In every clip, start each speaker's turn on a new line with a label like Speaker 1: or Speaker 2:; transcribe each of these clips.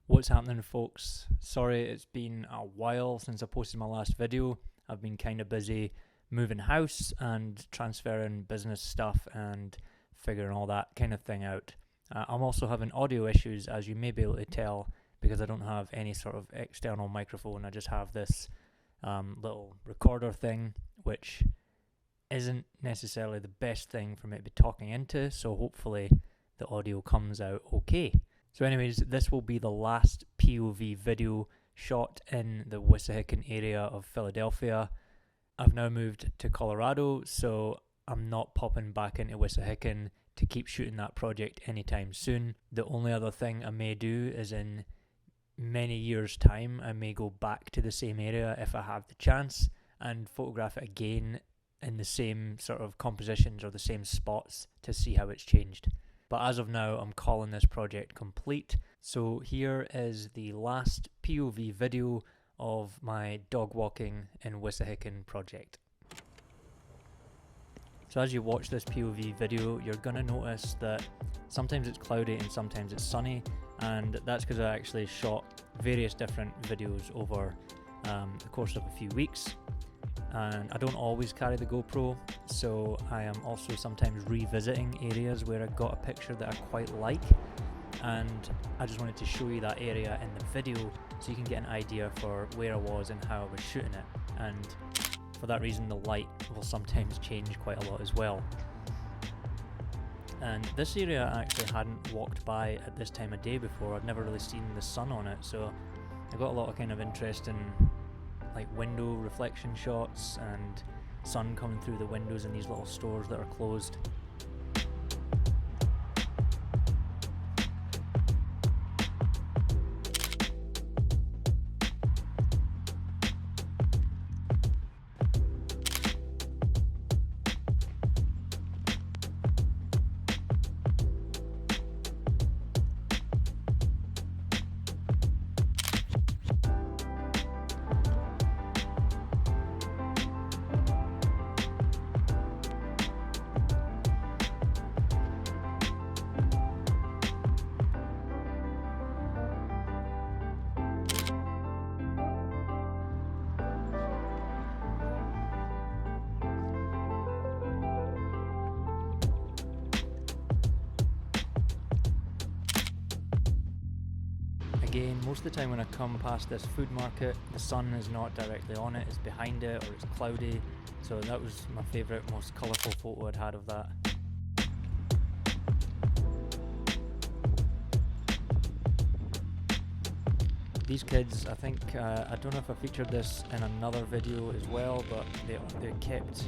Speaker 1: What's happening, folks? Sorry it's been a while since I posted my last video. I've been kind of busy moving house and transferring business stuff and figuring all that kind of thing out. I'm also having audio issues, as you may be able to tell, because I don't have any sort of external microphone. I just have this little recorder thing, which isn't necessarily the best thing for me to be talking into, so hopefully the audio comes out okay. So anyways, this will be the last POV video shot in the Wissahickon area of Philadelphia. I've now moved to Colorado, so I'm not popping back into Wissahickon to keep shooting that project anytime soon. The only other thing I may do is in many years' time, I may go back to the same area if I have the chance and photograph it again in the same sort of compositions or the same spots to see how it's changed. But as of now, I'm calling this project complete. So here is the last POV video of my dog walking in Wissahickon project. So as you watch this POV video, you're going to notice that sometimes it's cloudy and sometimes it's sunny, and that's because I actually shot various different videos over the course of a few weeks. And I don't always carry the GoPro, so I am also sometimes revisiting areas where I got a picture that I quite like, and I just wanted to show you that area in the video so you can get an idea for where I was and how I was shooting it. And for that reason, the light will sometimes change quite a lot as well. And this area I actually hadn't walked by at this time of day before. I'd never really seen the sun on it, so I got a lot of kind of interest in like window reflection shots and sun coming through the windows in these little stores that are closed. Again, most of the time when I come past this food market, the sun is not directly on it, it's behind it or it's cloudy, so that was my favourite, most colourful photo I'd had of that. These kids, I think, I don't know if I featured this in another video as well, but they're kept,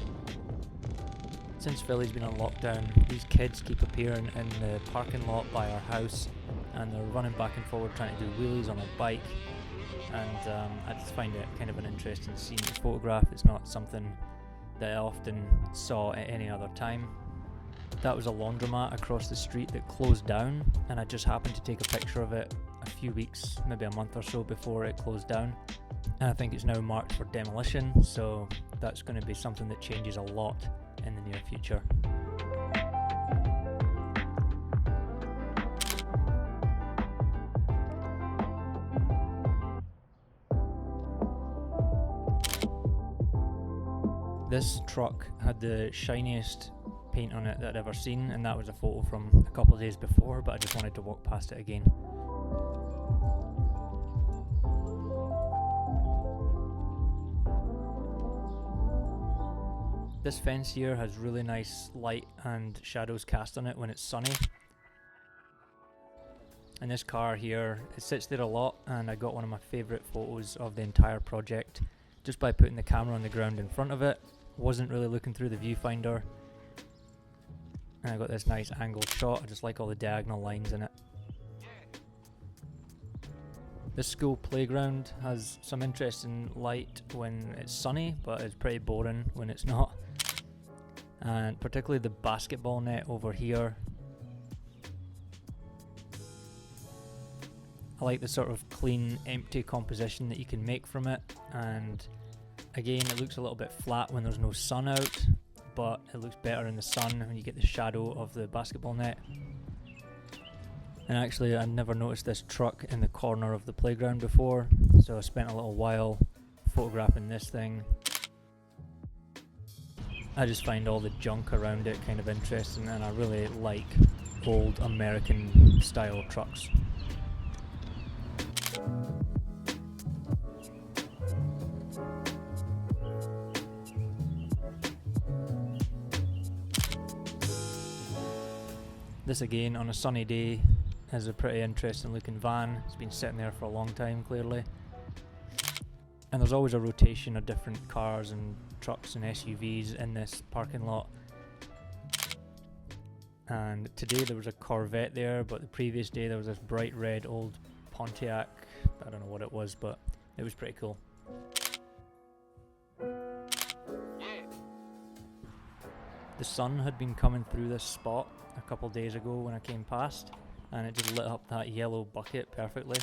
Speaker 1: since Philly's been on lockdown, these kids keep appearing in the parking lot by our house, and they're running back and forward trying to do wheelies on a bike, and I just find it kind of an interesting scene to photograph. It's not something that I often saw at any other time. That was a laundromat across the street that closed down, and I just happened to take a picture of it a few weeks, maybe a month or so before it closed down, and I think it's now marked for demolition, so that's going to be something that changes a lot in the near future. This truck had the shiniest paint on it that I'd ever seen, and that was a photo from a couple of days before, but I just wanted to walk past it again. This fence here has really nice light and shadows cast on it when it's sunny. And this car here, it sits there a lot, and I got one of my favourite photos of the entire project just by putting the camera on the ground in front of it. Wasn't really looking through the viewfinder, and I got this nice angled shot. I just like all the diagonal lines in it. This school playground has some interesting light when it's sunny, but it's pretty boring when it's not. And particularly the basketball net over here. I like the sort of clean, empty composition that you can make from it, and again, it looks a little bit flat when there's no sun out, but it looks better in the sun when you get the shadow of the basketball net. And actually I'd never noticed this truck in the corner of the playground before, so I spent a little while photographing this thing. I just find all the junk around it kind of interesting, and I really like old American style trucks. This again on a sunny day is a pretty interesting looking van. It's been sitting there for a long time clearly. And there's always a rotation of different cars and trucks and SUVs in this parking lot. And today there was a Corvette there, but the previous day there was this bright red old Pontiac. I don't know what it was, but it was pretty cool. The sun had been coming through this spot a couple days ago when I came past, and it just lit up that yellow bucket perfectly.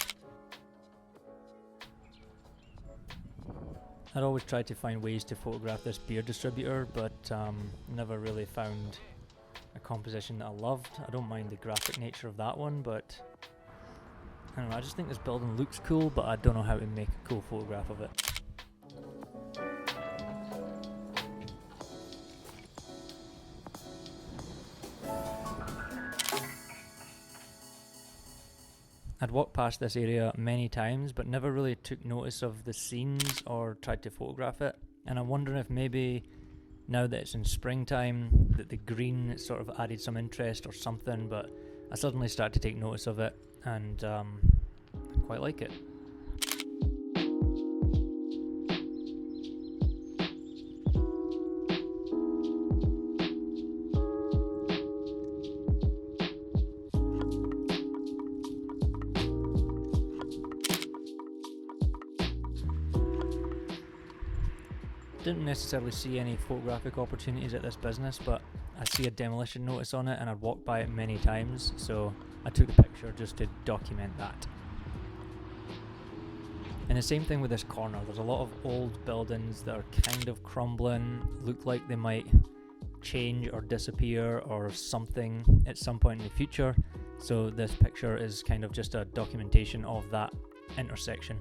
Speaker 1: I'd always tried to find ways to photograph this beer distributor, but never really found a composition that I loved. I don't mind the graphic nature of that one, but I don't know, I just think this building looks cool, but I don't know how to make a cool photograph of it. I'd walked past this area many times, but never really took notice of the scenes or tried to photograph it. And I'm wondering if maybe now that it's in springtime, that the green sort of added some interest or something, but I suddenly started to take notice of it, and I quite like it. Didn't necessarily see any photographic opportunities at this business, but I see a demolition notice on it and I'd walked by it many times, so I took the picture just to document that. And the same thing with this corner. There's a lot of old buildings that are kind of crumbling, look like they might change or disappear or something at some point in the future, so this picture is kind of just a documentation of that intersection.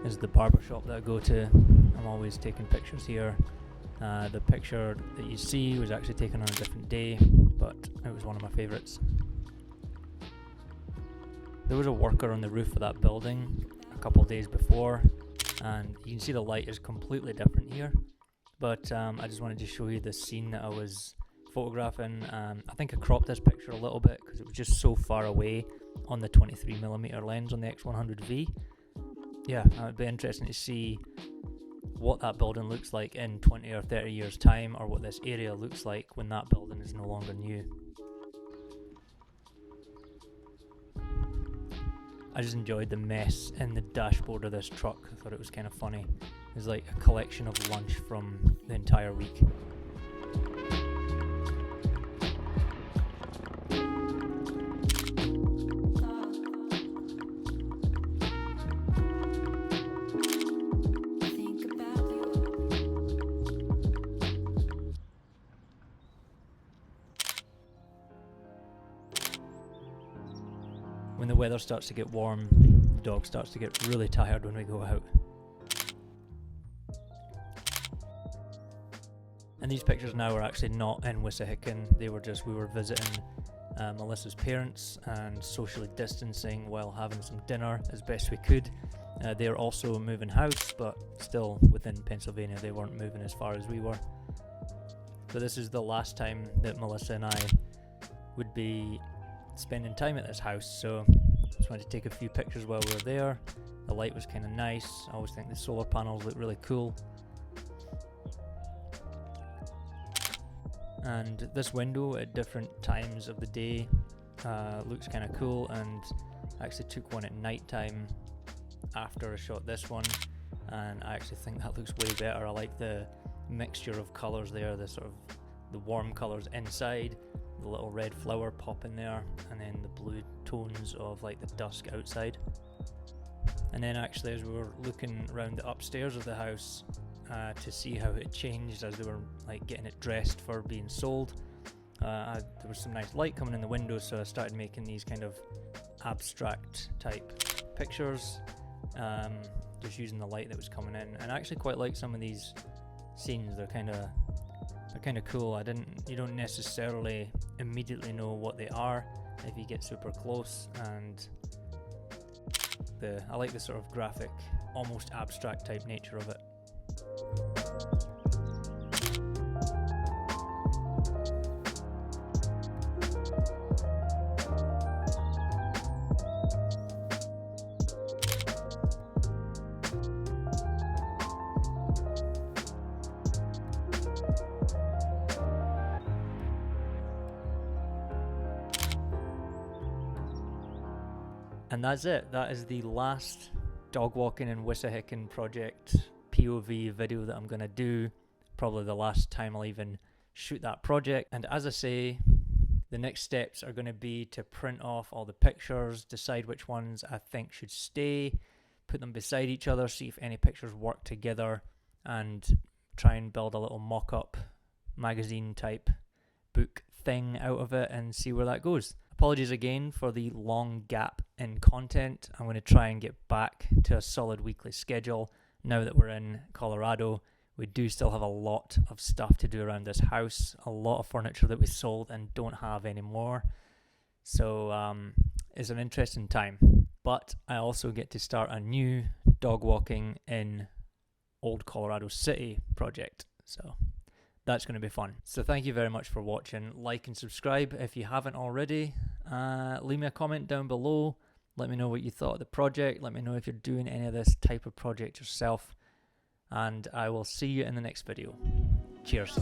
Speaker 1: This is the barber shop that I go to. I'm always taking pictures here. The picture that you see was actually taken on a different day, but it was one of my favourites. There was a worker on the roof of that building a couple of days before, and you can see the light is completely different here, but I just wanted to show you the scene that I was photographing. I think I cropped this picture a little bit because it was just so far away on the 23mm lens on the X100V. Yeah, it would be interesting to see what that building looks like in 20 or 30 years time, or what this area looks like when that building is no longer new. I just enjoyed the mess in the dashboard of this truck. I thought it was kind of funny. It was like a collection of lunch from the entire week. When the weather starts to get warm, the dog starts to get really tired when we go out. And these pictures now are actually not in Wissahickon. They were just, we were visiting Melissa's parents and socially distancing while having some dinner as best we could. They're also moving house, but still within Pennsylvania. They weren't moving as far as we were. So this is the last time that Melissa and I would be spending time at this house, so I just wanted to take a few pictures while we were there. The light was kind of nice. I always think the solar panels look really cool. And this window at different times of the day looks kind of cool, and I actually took one at night time after I shot this one, and I actually think that looks way better. I like the mixture of colours there, the sort of the warm colours inside, the little red flower pop in there, and then the blue tones of like the dusk outside. And then actually, as we were looking around the upstairs of the house to see how it changed as they were like getting it dressed for being sold, there was some nice light coming in the window, so I started making these kind of abstract type pictures, just using the light that was coming in. And I actually quite like some of these scenes. They're kind of cool. You don't necessarily immediately know what they are if you get super close, and I like the sort of graphic, almost abstract type nature of it. And that's it. That is the last dog walking in Wissahickon project POV video that I'm going to do. Probably the last time I'll even shoot that project. And as I say, the next steps are going to be to print off all the pictures, decide which ones I think should stay, put them beside each other, see if any pictures work together, and try and build a little mock-up magazine type book thing out of it and see where that goes. Apologies again for the long gap in content. I'm going to try and get back to a solid weekly schedule now that we're in Colorado. We do still have a lot of stuff to do around this house, a lot of furniture that we sold and don't have anymore. So it's an interesting time. But I also get to start a new dog walking in Old Colorado City project. So that's going to be fun. So thank you very much for watching. Like and subscribe if you haven't already. Leave me a comment down below. Let me know what you thought of the project. Let me know if you're doing any of this type of project yourself. And I will see you in the next video. Cheers.